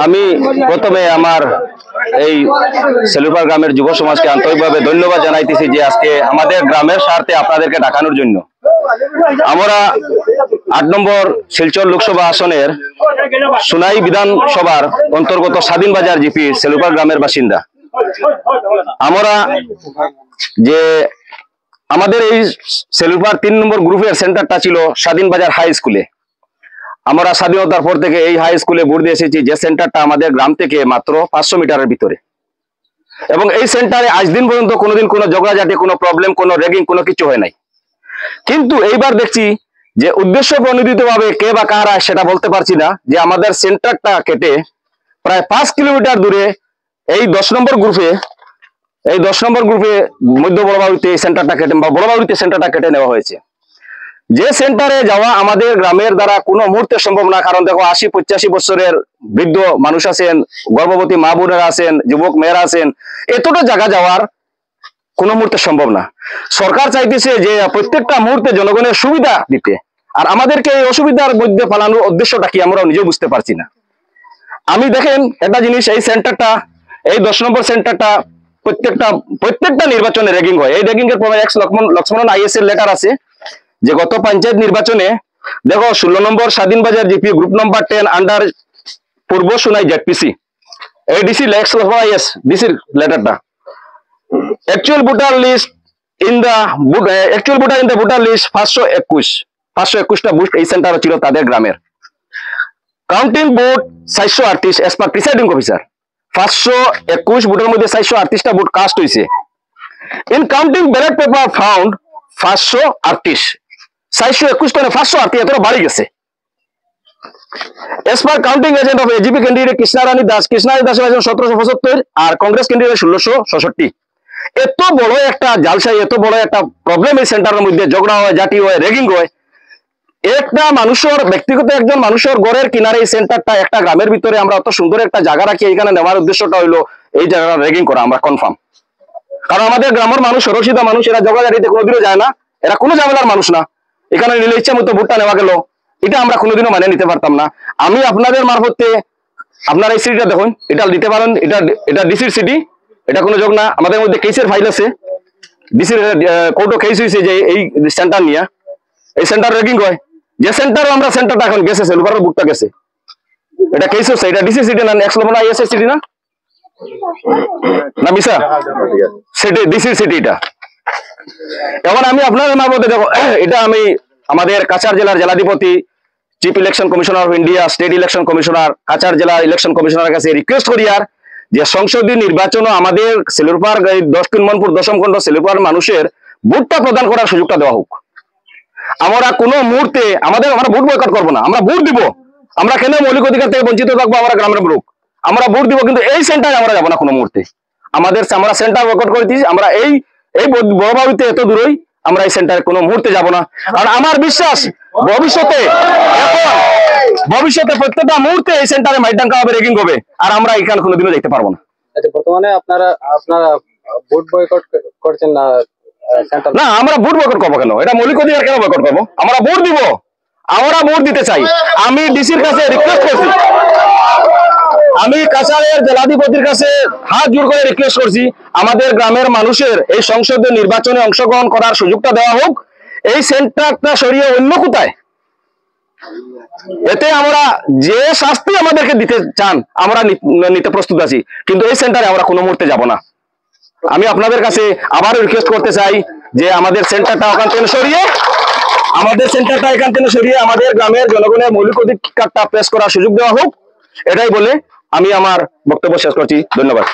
আমি প্রথমে আমার এই সেলুপার গ্রামের যুব সমাজকে আন্তরিকভাবে ধন্যবাদ জানাইতেছি যে আজকে আমাদের গ্রামের স্বার্থে আপনাদেরকে ডাকানোর জন্য। আমরা ৮ নম্বর শিলচর লোকসভা আসনের সোনাই বিধানসভার অন্তর্গত স্বাধীন বাজার জিপি সেলুপার গ্রামের বাসিন্দা। আমরা যে আমাদের এই সেলুপার ৩ নম্বর গ্রুপের সেন্টারটা ছিল স্বাধীন বাজার হাই স্কুলে। আমরা স্বাধীনতার পর থেকে এই হাই স্কুলে ভোট দিয়ে এসেছি, যে সেন্টারটা আমাদের গ্রাম থেকে মাত্র ৫০০ মিটারের ভিতরে। এবং এই সেন্টারে আজ দিন পর্যন্ত কোনোদিন কোনো ঝগড়াঝাটি, কোনো প্রবলেম, কোনো র্যাগিং, কোনো কিছু হয় নাই। কিন্তু এইবার দেখছি যে উদ্দেশ্য প্রণোদিত ভাবে কে বা কারা সেটা বলতে পারছি না, যে আমাদের সেন্টারটা কেটে প্রায় ৫ কিলোমিটার দূরে এই ১০ নম্বর গ্রুপে মধ্য বড়বাড়িতে এই সেন্টারটা কেটে বা বড়বাড়িতে সেন্টারটা কেটে নেওয়া হয়েছে। যে সেন্টারে যাওয়া আমাদের গ্রামের দ্বারা কোনো মুহূর্তে সম্ভব না। কারণ দেখো ৮০-৮৫ বছরের বৃদ্ধ মানুষ আছেন, গর্ভবতী মা বোনেরা আছেন, যুবক মেয়েরা আছেন, এতটা জায়গা যাওয়ার কোনো মুহূর্তে সম্ভব না। সরকার চাইতেছে যে প্রত্যেকটা মুহূর্তে জনগণের সুবিধা দিতে, আর আমাদেরকে এই অসুবিধার মধ্যে ফেলানোর উদ্দেশ্যটা কি আমরা নিজেও বুঝতে পারছি না। আমি দেখেন একটা জিনিস, এই সেন্টারটা, এই ১০ নম্বর সেন্টারটা প্রত্যেকটা নির্বাচনে র্যাগিং হয়। এই র্যাগিং এর পরে লক্ষ্মণ আইএস এর লেটার আছে যে গত পঞ্চায়েত নির্বাচনে দেখো ১৬ নম্বর স্বাধীন বাজার GP group number 10 under Purba Sonai ZPC ADC is ডিসির লেটারটা actual voter in the voter list 521টা বুথ এই সেন্টার ছিল তাদের গ্রামের। Counting vote ৪৩৮ as per presiding officer. 521 ভোটের মধ্যে ৪৩৮টা ভোট কাস্ট হয়েছে। In counting ballot paper found 538, 421 তো 538 এতটা বাড়ি গেছে। As per counting agent of AGP candidate Krishnarani Das 1775 আর কংগ্রেস ক্যান্ডিডেট 1666। এত বড় একটা জালসাই, এত বড় একটা প্রবলেম এই সেন্টারের মধ্যে, ঝগড়া হয়, জাতি হয়, র্যাগিং হয়। একটা মানুষের ব্যক্তিগত একজন মানুষের ঘরের কিনারে এই সেন্টারটা, একটা গ্রামের ভিতরে আমরা অত সুন্দর একটা জায়গা রাখি, এখানে নেওয়ার উদ্দেশ্যটা হইলো এই জায়গাটা র্যাগিং করা। আমরা কনফার্ম, কারণ আমাদের গ্রামের মানুষ সরসিদা মানুষ, এরা ঝগড়াঝাটিতে কোনোদিনও যায় না, এরা কোনো ঝামেলার মানুষ না। এখানে নিলে ইচ্ছা মতো ভোটটা নেওয়া গেল, এটা আমরা কোনোদিনও মানে নিতে পারতাম না। আমি আপনাদের মারফতে আপনার এই সিটিটা দেখুন, এটা দিতে পারেন, এটা ডিসির সিটি, এটা কোনো যোগ না। আমাদের মধ্যে কেসের ফাইল আছে, ডিসির কোর্টও কেস হয়েছে যে এই সেন্টার নিয়ে, এই সেন্টার র্যাগিং হয়। যে সেন্টারও আমরা সেন্টারটা এখন গেছে, সেলুপারের বুকটা গেছে, এটা কেস হচ্ছে। এটা ডিসি সিটি না, আইএস সিটি না, না মিশা সিটি, ডিসির সিটি এটা। এখন আমি আপনাদের মারফতে দেখো, এটা আমি আমাদের কাছাড় জেলার জেলাধিপতি, chief election commissioner of India, state election commissioner, Cachar জেলা ইলেকশন কমিশনারের কাছে রিকোয়েস্ট করি আর যে সংসদীয় নির্বাচনও আমাদের সেলুপার 10 মনপুর 10ম খণ্ড সেলুপার মানুষের ভোটটা প্রদান করার সুযোগটা দেওয়া হোক। আমরা কোনো মুহূর্তে আমরা ভোট বয়কট করবো না, আমরা ভোট দিব। আমরা কেন মৌলিক অধিকার থেকে বঞ্চিত থাকবো? আমরা গ্রামের লোক, আমরা ভোট দিব, কিন্তু এই সেন্টারে আমরা যাবো না কোনো মুহূর্তে। আমরা সেন্টার বয়কট করে দিয়েছি। আমরা এই বড়বাড়িতে এত দূরই আমরা এই সেন্টারে কোনো মুহূর্তে যাব না। আর আমার বিশ্বাস ভবিষ্যতে প্রত্যেকটা মুহূর্তে এই সেন্টারে মাইডাঙ্কা হবে, র্যাগিং হবে, আর আমরা এখানে কোনোদিনও দেখতে পারবো না। আচ্ছা, বর্তমানে আপনারা ভোট বয়কট করছেন না সেন্টার? না, আমরা ভোট বয়কট করবো কেন? এটা মৌলিক অধিকার, কেন বয়কট করবো? আমরা ভোট দিব, আমরা ভোট দিতে চাই। আমি ডিসির কাছে রিকোয়েস্ট করছি, আমি কাছাড়ের জেলাধিপতির কাছে হাত জোড় করে রিকোয়েস্ট করছি, আমাদের গ্রামের মানুষের এই সংসদীয় নির্বাচনে অংশগ্রহণ করার সুযোগটা দেওয়া হোক। এই সেন্টারটা সরিয়ে অন্য কোথায়, এতে আমরা যে শাস্তি আমাদেরকে দিতে চান আমরা নিতে প্রস্তুত আছি, কিন্তু এই সেন্টারে আমরা কোনো মুহূর্তে যাব না। আমি আপনাদের কাছে আবারও রিকোয়েস্ট করতে চাই যে আমাদের সেন্টারটা এখান থেকে সরিয়ে আমাদের গ্রামের জনগণের মৌলিক অধিকারটা পেশ করার সুযোগ দেওয়া হোক। এটাই বলে আমি আমার বক্তব্য শেষ করছি। ধন্যবাদ।